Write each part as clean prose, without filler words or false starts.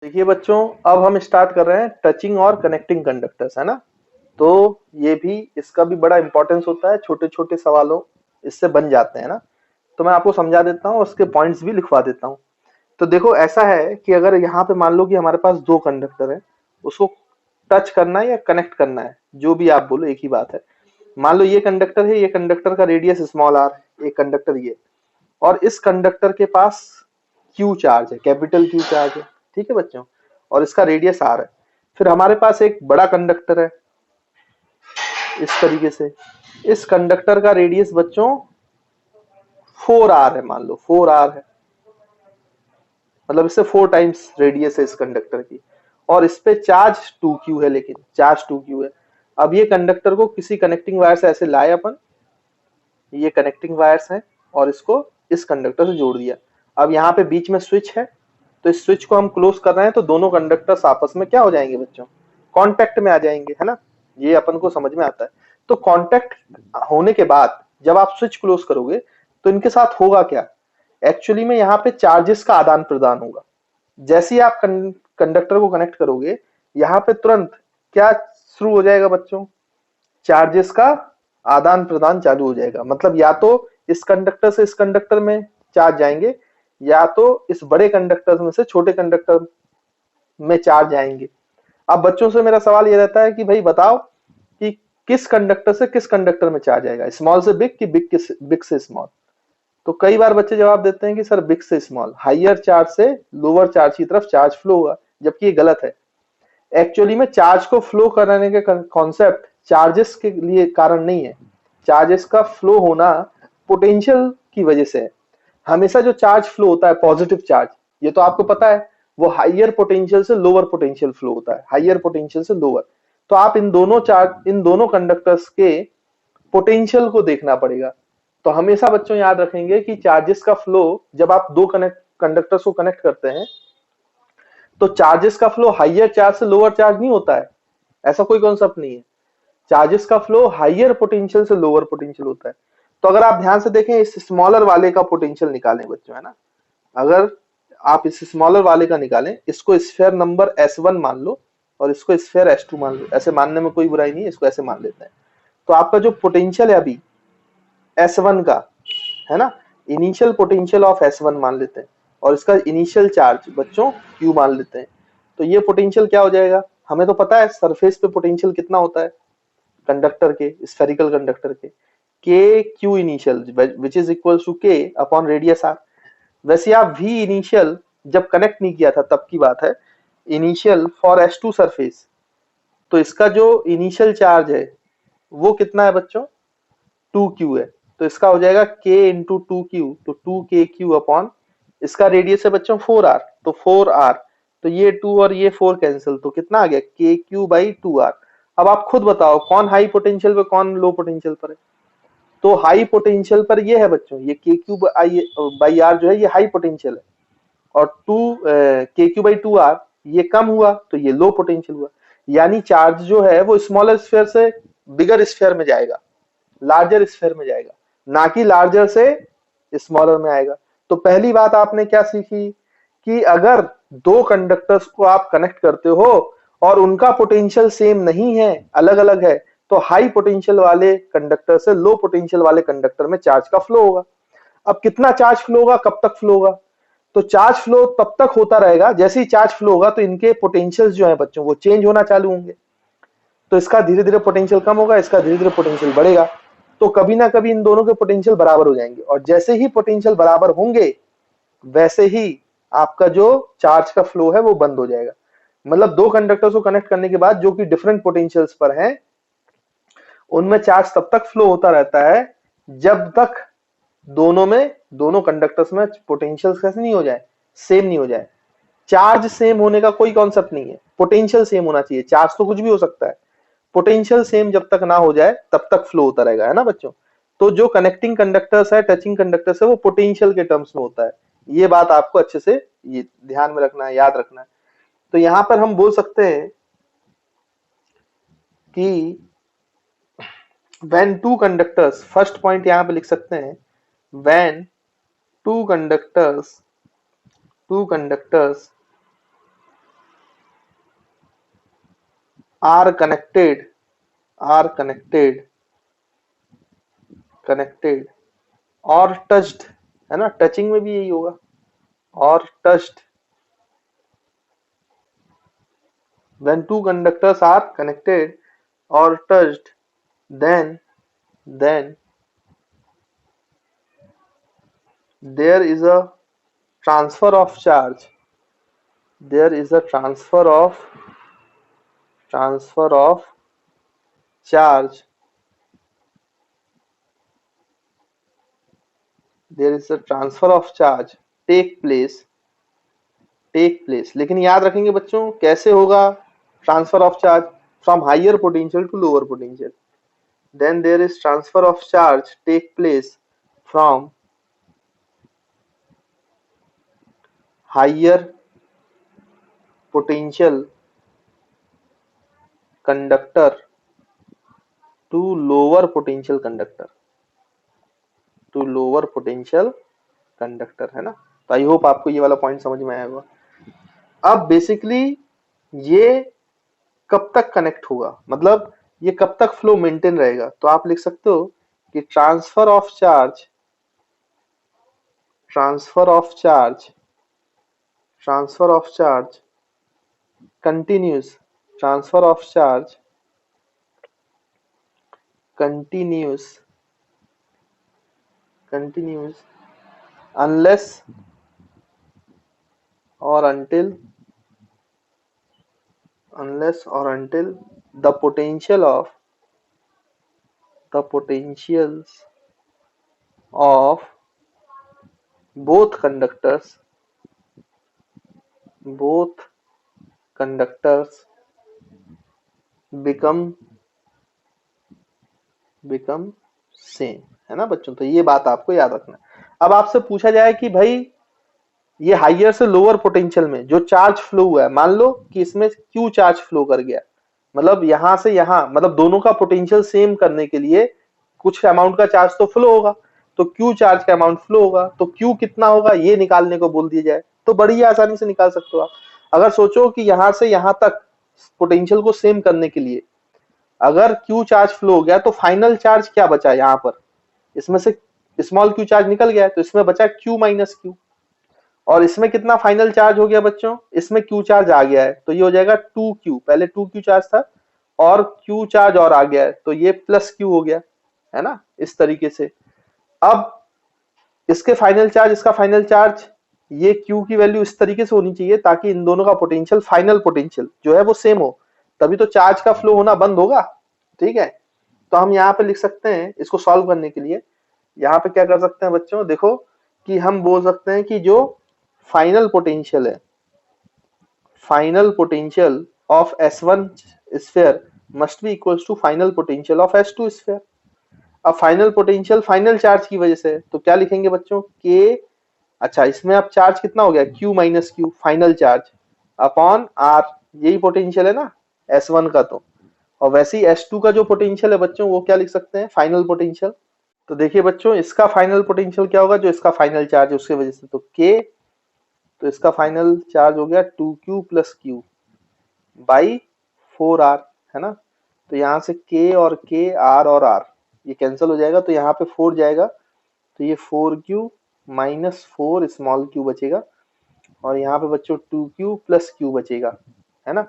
देखिए बच्चों, अब हम स्टार्ट कर रहे हैं टचिंग और कनेक्टिंग कंडक्टर्स, है ना। तो ये भी, इसका भी बड़ा इंपॉर्टेंस होता है, छोटे छोटे सवालों इससे बन जाते हैं ना। तो मैं आपको समझा देता हूँ, उसके पॉइंट्स भी लिखवा देता हूँ। तो देखो, ऐसा है कि अगर यहाँ पे मान लो कि हमारे पास दो कंडक्टर है, उसको टच करना है या कनेक्ट करना है, जो भी आप बोलो एक ही बात है। मान लो ये कंडक्टर है, ये कंडक्टर का रेडियस स्मॉल आर, एक कंडक्टर ये, और इस कंडक्टर के पास क्यू चार्ज है, कैपिटल क्यू चार्ज है। ठीक है बच्चों, और इसका रेडियस आर है। फिर हमारे पास एक बड़ा कंडक्टर है इस तरीके से। इस कंडक्टर का रेडियस बच्चों 4r है, मान लो 4r है, मतलब इससे 4 टाइम्स रेडियस है इस कंडक्टर की। और इस पे चार्ज 2q है, लेकिन चार्ज 2q है। अब ये कंडक्टर को किसी कनेक्टिंग वायर से ऐसे लाए अपन, ये कनेक्टिंग वायर्स हैं, और इसको इस कंडक्टर से जोड़ दिया। अब यहाँ पे बीच में स्विच है, तो इस स्विच को हम क्लोज कर रहे हैं, तो दोनों कंडक्टर्स आपस में क्या हो जाएंगे बच्चों, कांटेक्ट में आ जाएंगे, है ना। ये अपन को समझ में आता है। तो कांटेक्ट होने के बाद जब आप स्विच क्लोज करोगे, तो इनके साथ होगा क्या, एक्चुअली में यहाँ पे चार्जेस का आदान प्रदान होगा। जैसे ही आप कंडक्टर को कनेक्ट करोगे, यहाँ पे तुरंत क्या शुरू हो जाएगा बच्चों, चार्जेस का आदान प्रदान चालू हो जाएगा। मतलब या तो इस कंडक्टर से इस कंडक्टर में चार्ज जाएंगे, या तो इस बड़े कंडक्टर में से छोटे कंडक्टर में चार्ज आएंगे। अब बच्चों से मेरा सवाल ये रहता है कि भाई बताओ कि किस कंडक्टर से किस कंडक्टर में चार्ज आएगा, स्मॉल से बिग कि बिग से स्मॉल। तो कई बार बच्चे जवाब देते हैं कि सर बिग से स्मॉल, हाइयर चार्ज से लोअर चार्ज की तरफ चार्ज फ्लो होगा, जबकि ये गलत है। एक्चुअली में चार्ज को फ्लो कराने के कॉन्सेप्ट चार्जेस के लिए कारण नहीं है। चार्जेस का फ्लो होना पोटेंशियल की वजह से है। हमेशा जो चार्ज फ्लो होता है पॉजिटिव चार्ज, ये तो आपको पता है, वो हाइयर पोटेंशियल से लोअर पोटेंशियल फ्लो होता है, हाइयर पोटेंशियल से लोअर। तो आप इन दोनों कंडक्टर्स के पोटेंशियल को देखना पड़ेगा। तो हमेशा बच्चों याद रखेंगे कि चार्जेस का फ्लो, जब आप दो कंडक्टर्स को कनेक्ट करते हैं, तो चार्जेस का फ्लो हाइयर चार्ज से लोअर चार्ज नहीं होता है, ऐसा कोई कॉन्सेप्ट नहीं है। चार्जेस का फ्लो हाइयर पोटेंशियल से लोअर पोटेंशियल होता है। तो अगर आप ध्यान से देखें, इस स्मॉलर वाले का पोटेंशियल निकालें बच्चों, है ना। अगर आप इस स्मॉलर वाले का निकालें, इसको स्फेयर नंबर S1 मान लो, और इसको स्फेयर S2 मान लो। ऐसे मानने में कोई बुराई नहीं है, इसको ऐसे मान लेते हैं। तो आपका जो पोटेंशियल है अभी S1 का, है ना, इनिशियल पोटेंशियल ऑफ S1 मान लेते हैं, और इसका इनिशियल चार्ज बच्चों Q मान लेते हैं। तो ये पोटेंशियल क्या हो जाएगा, हमें तो पता है सरफेस पे पोटेंशियल कितना होता है कंडक्टर के, स्फेरिकल कंडक्टर के, K Q initial which is equal to K upon radius R. वैसे आप वी इनिशियल जब कनेक्ट नहीं किया था तब की बात है, इनिशियल फॉर S2 सरफेस, तो इसका जो इनिशियल चार्ज है वो कितना है बच्चों, 2q है। तो इसका हो जाएगा k इंटू 2q, तो 2kq अपॉन, इसका रेडियस है बच्चों 4r, तो 4r। तो ये 2 और ये 4 कैंसिल, तो कितना आ गया, kq बाई 2r। अब आप खुद बताओ कौन हाई पोटेंशियल पे कौन लो पोटेंशियल पर है। तो हाई पोटेंशियल पर ये है बच्चों, ये kq बाई r जो है ये हाई पोटेंशियल है, और kq बाई 2r ये कम हुआ, तो ये लो पोटेंशियल हुआ। यानी चार्ज जो है वो स्मॉलर स्फीयर से बिगर स्फीयर में जाएगा, लार्जर स्फीयर में जाएगा, ना कि लार्जर से स्मॉलर में आएगा। तो पहली बात आपने क्या सीखी कि अगर दो कंडक्टर्स को आप कनेक्ट करते हो और उनका पोटेंशियल सेम नहीं है, अलग अलग है, तो हाई पोटेंशियल वाले कंडक्टर से लो पोटेंशियल वाले कंडक्टर में चार्ज का फ्लो होगा। अब कितना चार्ज फ्लो होगा, कब तक फ्लो होगा, तो चार्ज फ्लो तब तक होता रहेगा, जैसे ही चार्ज फ्लो होगा तो इनके पोटेंशियल जो है बच्चों वो चेंज होना चालू होंगे। तो इसका धीरे धीरे पोटेंशियल कम होगा, इसका धीरे धीरे पोटेंशियल बढ़ेगा। तो कभी ना कभी इन दोनों के पोटेंशियल बराबर हो जाएंगे, और जैसे ही पोटेंशियल बराबर होंगे, वैसे ही आपका जो चार्ज का फ्लो है वो बंद हो जाएगा। मतलब दो कंडक्टर्स को कनेक्ट करने के बाद जो कि डिफरेंट पोटेंशियल्स पर हैं, उनमें चार्ज तब तक फ्लो होता रहता है जब तक दोनों कंडक्टर्स में पोटेंशियल कैसे नहीं हो जाए, सेम नहीं हो जाए। चार्ज सेम होने का कोई कॉन्सेप्ट नहीं है, पोटेंशियल सेम होना चाहिए। चार्ज तो कुछ भी हो सकता है, पोटेंशियल सेम जब तक ना हो जाए तब तक फ्लो होता रहेगा, है ना बच्चों। तो जो कनेक्टिंग कंडक्टर्स है, टचिंग कंडक्टर्स है, वो पोटेंशियल के टर्म्स में होता है। ये बात आपको अच्छे से ये ध्यान में रखना है, याद रखना है। तो यहां पर हम बोल सकते हैं कि when two conductors, first point यहां पे लिख सकते हैं, when two conductors are connected, are connected, connected और टच्ड, है ना, टचिंग में भी यही होगा, और touched, when two conductors are connected or touched, then there is a transfer of charge, there is a transfer of charge, there is a transfer of charge take place, take place, लेकिन याद रखेंगे बच्चों कैसे होगा transfer of charge, from higher potential to lower potential, then there is transfer of charge take place from higher potential conductor to lower potential conductor, to lower potential conductor, है ना। तो I hope आपको ये वाला point समझ में आया होगा। अब बेसिकली ये कब तक कनेक्ट होगा, मतलब ये कब तक फ्लो मेंटेन रहेगा, तो आप लिख सकते हो कि transfer of charge, transfer of charge, transfer of charge continues, transfer of charge continues, continues unless or until the potential of potentials of both conductors become same, है ना बच्चों। तो ये बात आपको याद रखना। अब आपसे पूछा जाए कि भाई ये हाइयर से लोअर पोटेंशियल में जो चार्ज फ्लो हुआ है, मान लो कि इसमें क्यू चार्ज फ्लो कर गया, मतलब यहां से यहां, मतलब दोनों का पोटेंशियल सेम करने के लिए कुछ अमाउंट का चार्ज तो फ्लो होगा, तो क्यू चार्ज का अमाउंट फ्लो होगा, तो क्यू कितना होगा ये निकालने को बोल दिया जाए तो बड़ी आसानी से निकाल सकते हो आप। अगर सोचो कि यहां से यहां तक पोटेंशियल को सेम करने के लिए अगर क्यू चार्ज फ्लो हो गया तो फाइनल चार्ज क्या बचा यहाँ पर, इसमें से स्मॉल क्यू चार्ज निकल गया तो इसमें बचा क्यू माइनस क्यू, और इसमें कितना फाइनल चार्ज हो गया बच्चों, इसमें क्यू चार्ज आ गया है तो ये हो जाएगा 2q, पहले 2q चार्ज था और क्यू चार्ज और आ गया है तो ये प्लस क्यू हो गया, है ना, इस तरीके से। अब इसके फाइनल चार्ज, इसका फाइनल चार्ज, ये क्यू की वैल्यू इस तरीके से होनी चाहिए ताकि इन दोनों का पोटेंशियल, फाइनल पोटेंशियल जो है वो सेम हो, तभी तो चार्ज का फ्लो होना बंद होगा, ठीक है। तो हम यहाँ पे लिख सकते हैं इसको सॉल्व करने के लिए, यहाँ पे क्या कर सकते हैं बच्चों, देखो कि हम बोल सकते हैं कि जो फाइनल पोटेंशियल है, final potential of S1 sphere must be equals to final potential of S2 sphere. अब फाइनल पोटेंशियल फाइनल चार्ज की वजह से, तो क्या लिखेंगे बच्चों, के, अच्छा इसमें अब चार्ज कितना हो गया, Q minus Q final charge upon R, यही पोटेंशियल है ना S1 का, तो और वैसे ही S2 का जो पोटेंशियल है बच्चों वो क्या लिख सकते हैं, फाइनल पोटेंशियल। तो देखिए बच्चों इसका फाइनल पोटेंशियल क्या होगा, जो इसका फाइनल चार्ज है उसकी वजह से, तो K, तो इसका फाइनल चार्ज हो गया 2q plus Q by 4r, है ना। तो यहाँ से K और K, R और R ये कैंसिल हो जाएगा तो यहाँ पे 4 जाएगा, तो ये 4q माइनस 4 स्मॉल q बचेगा, और यहाँ पे बच्चों 2q प्लस q बचेगा, है ना।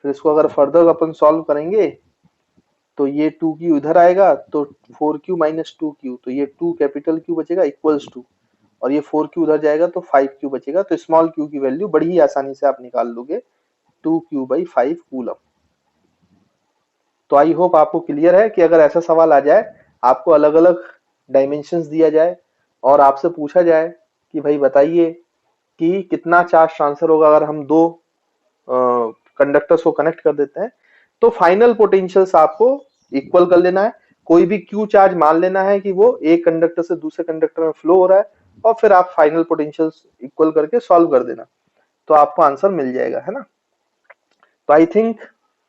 फिर इसको अगर फर्दर अपन सॉल्व करेंगे तो ये 2q इधर आएगा तो 4q माइनस 2q, तो ये 2 कैपिटल Q बचेगा इक्वल्स टू, और ये 4q उधर जाएगा तो 5q बचेगा, तो स्मॉल q की वैल्यू बड़ी ही आसानी से आप निकाल लोगे 2q/5 कूलम। तो आई होप आपको क्लियर है कि अगर ऐसा सवाल आ जाए, आपको अलग अलग डायमेंशंस दिया जाए और आपसे पूछा जाए कि भाई बताइए कि कितना चार्ज ट्रांसफर होगा अगर हम दो कंडक्टर्स को कनेक्ट कर देते हैं, तो फाइनल पोटेंशियल्स आपको इक्वल कर लेना है, कोई भी क्यू चार्ज मान लेना है कि वो एक कंडक्टर से दूसरे कंडक्टर में फ्लो हो रहा है, और फिर आप फाइनल पोटेंशियल्स इक्वल करके सॉल्व कर देना, तो आपको आंसर मिल जाएगा, है ना। तो आई थिंक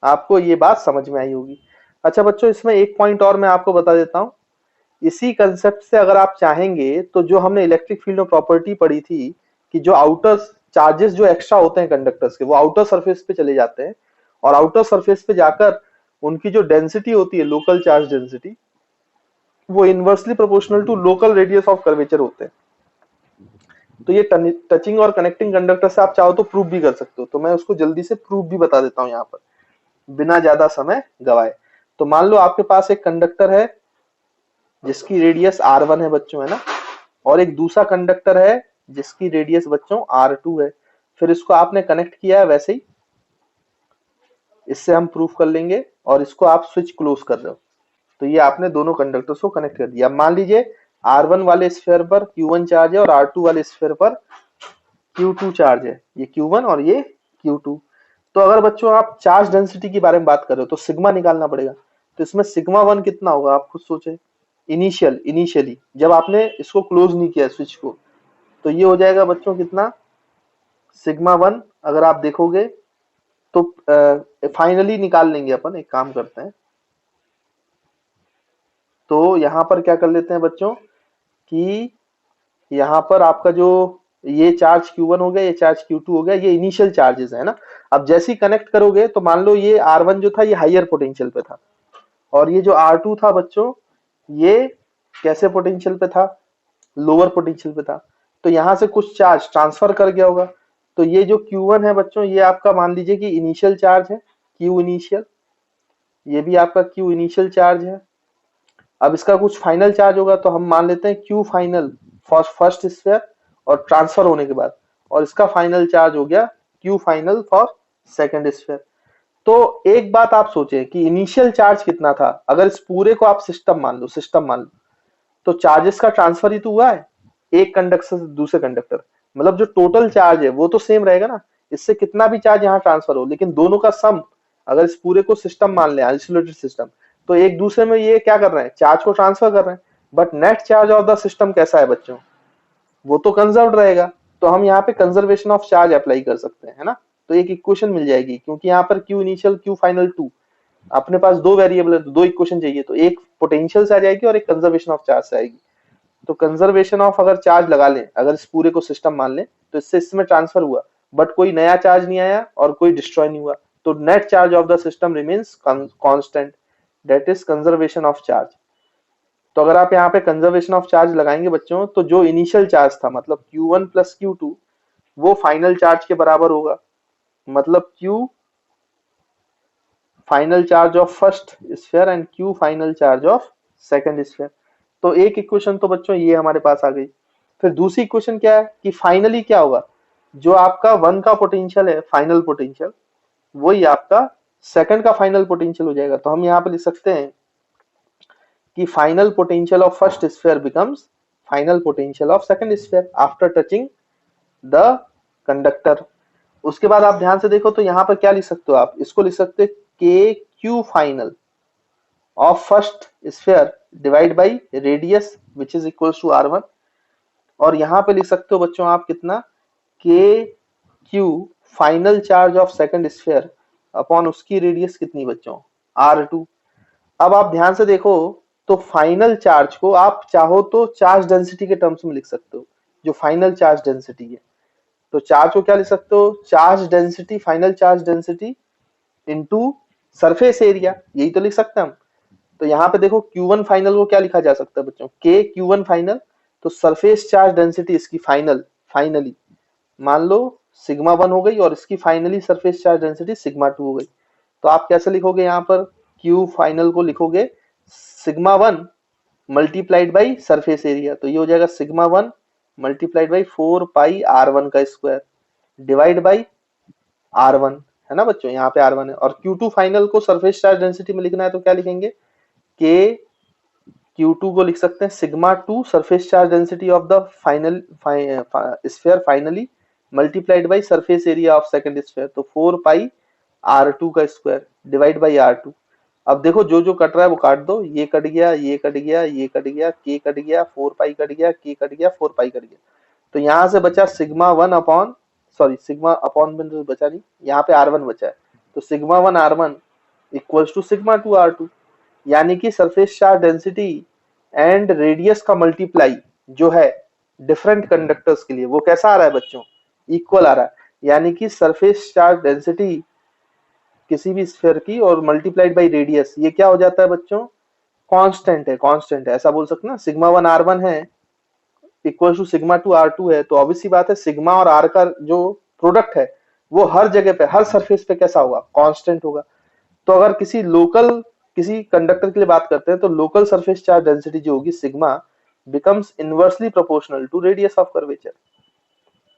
आपको ये बात समझ में आई होगी। अच्छा बच्चों इसमें एक पॉइंट और मैं आपको बता देता हूँ, इसी कंसेप्ट से अगर आप चाहेंगे तो जो हमने इलेक्ट्रिक फील्ड में प्रॉपर्टी पढ़ी थी कि जो आउटर चार्जेस जो एक्स्ट्रा होते हैं कंडक्टर्स के वो आउटर सरफेस पे चले जाते हैं, और आउटर सरफेस पे जाकर उनकी जो डेंसिटी होती है, लोकल चार्ज डेंसिटी, वो inversely proportional to local radius of curvature होते हैं। तो ये टचिंग और कनेक्टिंग कंडक्टर से आप चाहो तो प्रूव भी कर सकते हो, तो मैं उसको जल्दी से प्रूव भी बता देता हूँ यहाँ पर बिना ज्यादा समय गवाए। तो मान लो आपके पास एक कंडक्टर है जिसकी रेडियस r1 है बच्चों, है ना, और एक दूसरा कंडक्टर है जिसकी रेडियस बच्चों r2 है। फिर इसको आपने कनेक्ट किया है वैसे ही, इससे हम प्रूफ कर लेंगे, और इसको आप स्विच क्लोज कर रहे हो, तो ये आपने दोनों कंडक्टर्स को कनेक्ट कर दिया। अब मान लीजिए r1 वाले स्फीयर पर q1 चार्ज है और r2 वाले स्फीयर पर q2 चार्ज है, ये q1 और ये q2। तो अगर बच्चों आप चार्ज डेंसिटी के बारे में बात कर रहे हो तो सिग्मा निकालना पड़ेगा। तो इसमें सिग्मा 1 कितना होगा आप खुद सोचे, इनिशियली जब आपने इसको क्लोज नहीं किया स्विच को, तो ये हो जाएगा बच्चों कितना, सिग्मा 1। अगर आप देखोगे तो फाइनली निकाल लेंगे अपन, एक काम करते हैं, तो यहां पर क्या कर लेते हैं बच्चों कि यहाँ पर आपका जो ये चार्ज Q1 हो गया, ये चार्ज Q2 हो गया, ये इनिशियल चार्जेस है ना। अब जैसे ही कनेक्ट करोगे तो मान लो ये R1 जो था ये हायर पोटेंशियल पे था, और ये जो R2 था बच्चों ये कैसे पोटेंशियल पे था, लोअर पोटेंशियल पे था। तो यहाँ से कुछ चार्ज ट्रांसफर कर गया होगा। तो ये जो Q1 है बच्चों, ये आपका मान लीजिए कि इनिशियल चार्ज है, Q इनिशियल, ये भी आपका Q इनिशियल चार्ज है। अब इसका कुछ फाइनल चार्ज होगा, तो हम मान लेते हैं Q final for first sphere और ट्रांसफर होने के बाद, और इसका फाइनल चार्ज हो गया Q final for second sphere. तो एक बात आप सोचें कि इनिशियल चार्ज कितना था, अगर इस पूरे को आप सिस्टम मान लो, तो चार्जेस का ट्रांसफर ही तो हुआ है एक कंडक्टर से दूसरे कंडक्टर, मतलब जो टोटल चार्ज है वो तो सेम रहेगा ना, इससे कितना भी चार्ज यहाँ ट्रांसफर हो, लेकिन दोनों का सम, अगर इस पूरे को सिस्टम मान लें, आइसोलेटेड सिस्टम, तो एक दूसरे में ये क्या कर रहे हैं, चार्ज को ट्रांसफर कर रहे हैं। But net charge of the system कैसा है बच्चों, वो तो कंजर्व्ड रहेगा। तो हम यहाँ पे कंजर्वेशन ऑफ चार्ज अप्लाई कर सकते हैं, है ना। तो एक इक्वेशन मिल जाएगी, क्योंकि यहाँ पर Q इनिशियल Q फाइनल 2, अपने पास दो वेरिएबल है तो दो इक्वेशन चाहिए, तो एक पोटेंशियल से आ जाएगी और एक कंजर्वेशन ऑफ चार्ज से आएगी। तो कंजर्वेशन ऑफ अगर चार्ज लगा लें, अगर इस पूरे को सिस्टम मान लें, तो इससे इसमें ट्रांसफर हुआ बट कोई नया चार्ज नहीं आया और कोई डिस्ट्रॉय नहीं हुआ, तो net charge of the system remains constant, that is conservation of charge. तो अगर आप यहाँ पे कंजर्वेशन ऑफ चार्ज लगाएंगे बच्चों, तो जो इनिशियल चार्ज था मतलब Q1 प्लस Q2 वो फाइनल चार्ज के बराबर होगा, मतलब Q final charge of first sphere and Q final charge of second sphere. तो एक इक्वेशन तो बच्चों ये हमारे पास आ गई। फिर दूसरी इक्वेशन क्या है कि फाइनली क्या होगा, जो आपका 1 का पोटेंशियल है फाइनल पोटेंशियल, वही आपका सेकंड का फाइनल पोटेंशियल हो जाएगा। तो हम यहाँ पे लिख सकते हैं कि final potential of first sphere becomes final potential of second sphere after touching the conductor. उसके बाद आप ध्यान से देखो तो यहाँ पर क्या लिख सकते हो आप, इसको लिख सकते हैं के Q final of first sphere divide by radius which is equals to R1, और यहाँ पे लिख सकते हो बच्चों आप कितना, के Q final charge of second sphere upon उसकी रेडियस कितनी बच्चों, R2। अब आप ध्यान से देखो तो फाइनल चार्ज को आप चाहो तो चार्ज डेंसिटी के टर्म्स में लिख सकते हो, जो फाइनल चार्ज डेंसिटी है। तो चार्ज को क्या लिख सकते हो, charge density, final charge density into surface area, यही तो लिख सकते हैं हम। तो यहाँ पे देखो Q1 फाइनल को क्या लिखा जा सकता है बच्चों, के Q1 फाइनल, तो सरफेस चार्ज डेंसिटी इसकी फाइनली मान लो सिग्मा 1 हो गई, और इसकी finally surface charge density sigma 2 हो गई। तो आप कैसे लिखोगे, यहाँ पर Q फाइनल को लिखोगे sigma 1 multiplied by surface area, तो ये हो जाएगा sigma 1 multiplied by 4 pi R1 का स्क्वायर डिवाइड बाई R1, है ना बच्चों, यहाँ पे R1 है। और Q2 फाइनल को सरफेस चार्ज डेंसिटी में लिखना है तो क्या लिखेंगे, के Q2 को लिख सकते हैं sigma 2 surface charge density of the final sphere finally multiplied by surface area of second sphere, तो 4 पाई R2 का स्क्वायर डिवाइड बाई R2। अब देखो जो जो कट रहा है वो काट दो, ये कट गया, ये कट गया, ये कट गया, के कट गया, 4 पाई कट गया, के कट गया, 4 पाई कट गया। तो यहाँ से बचा sigma 1 upon, sorry sigma upon में तो बचा नहीं, यहाँ पे R1 बचा है, तो sigma 1 R1 equals to sigma 2 R2, यानी कि surface charge density and radius का मल्टीप्लाई जो है डिफरेंट कंडक्टर्स के लिए वो कैसा आ रहा है बच्चों, इक्वल आ रहा है। यानी कि सरफेस चार्ज डेंसिटी किसी भी स्फीयर की और मल्टीप्लाइड बाई रेडियस, ये क्या हो जाता है बच्चों, कांस्टेंट है, कांस्टेंट है, ऐसा बोल सकते हैं ना। सिग्मा वन आर वन है equal to sigma two R two है, तो ऑब्वियस सी बात है सिग्मा और आर का जो प्रोडक्ट है वो हर जगह पे, हर सरफेस पे कैसा होगा, कांस्टेंट होगा। तो अगर किसी लोकल, किसी कंडक्टर के लिए बात करते हैं तो लोकल सरफेस चार्ज डेंसिटी जो होगी sigma becomes inversely proportional to radius of curvature.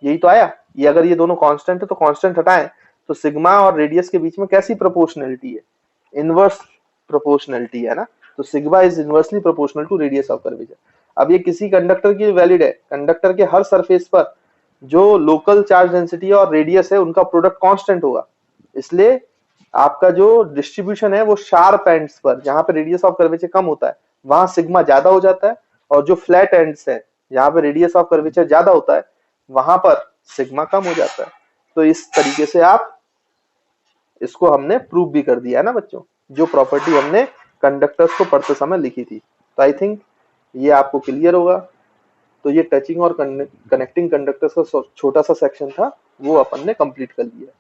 यही तो आया, ये अगर ये दोनों कांस्टेंट है तो कांस्टेंट हटाएं तो सिग्मा और रेडियस के बीच में कैसी प्रोपोर्शनलिटी है, इनवर्स प्रोपोर्शनलिटी है ना। तो sigma is inversely proportional to radius of curvature. अब ये किसी कंडक्टर के लिए वैलिड है, कंडक्टर के हर सरफेस पर जो लोकल चार्ज डेंसिटी है और रेडियस है उनका प्रोडक्ट कांस्टेंट होगा, इसलिए आपका जो डिस्ट्रीब्यूशन है वो शार्प एंड्स पर जहां पे रेडियस ऑफ कर्वेचर कम होता है वहां सिग्मा ज्यादा हो जाता है, और जो फ्लैट एंड्स है जहां पे रेडियस ऑफ कर्वेचर ज्यादा होता है वहां पर सिग्मा कम हो जाता है। तो इस तरीके से आप इसको हमने प्रूव भी कर दिया है ना बच्चों, जो प्रॉपर्टी हमने कंडक्टर्स को पढ़ते समय लिखी थी। तो आई थिंक ये आपको क्लियर होगा। तो ये टचिंग और कनेक्टिंग कंडक्टर्स का छोटा सा सेक्शन था, वो अपन ने कंप्लीट कर लिया।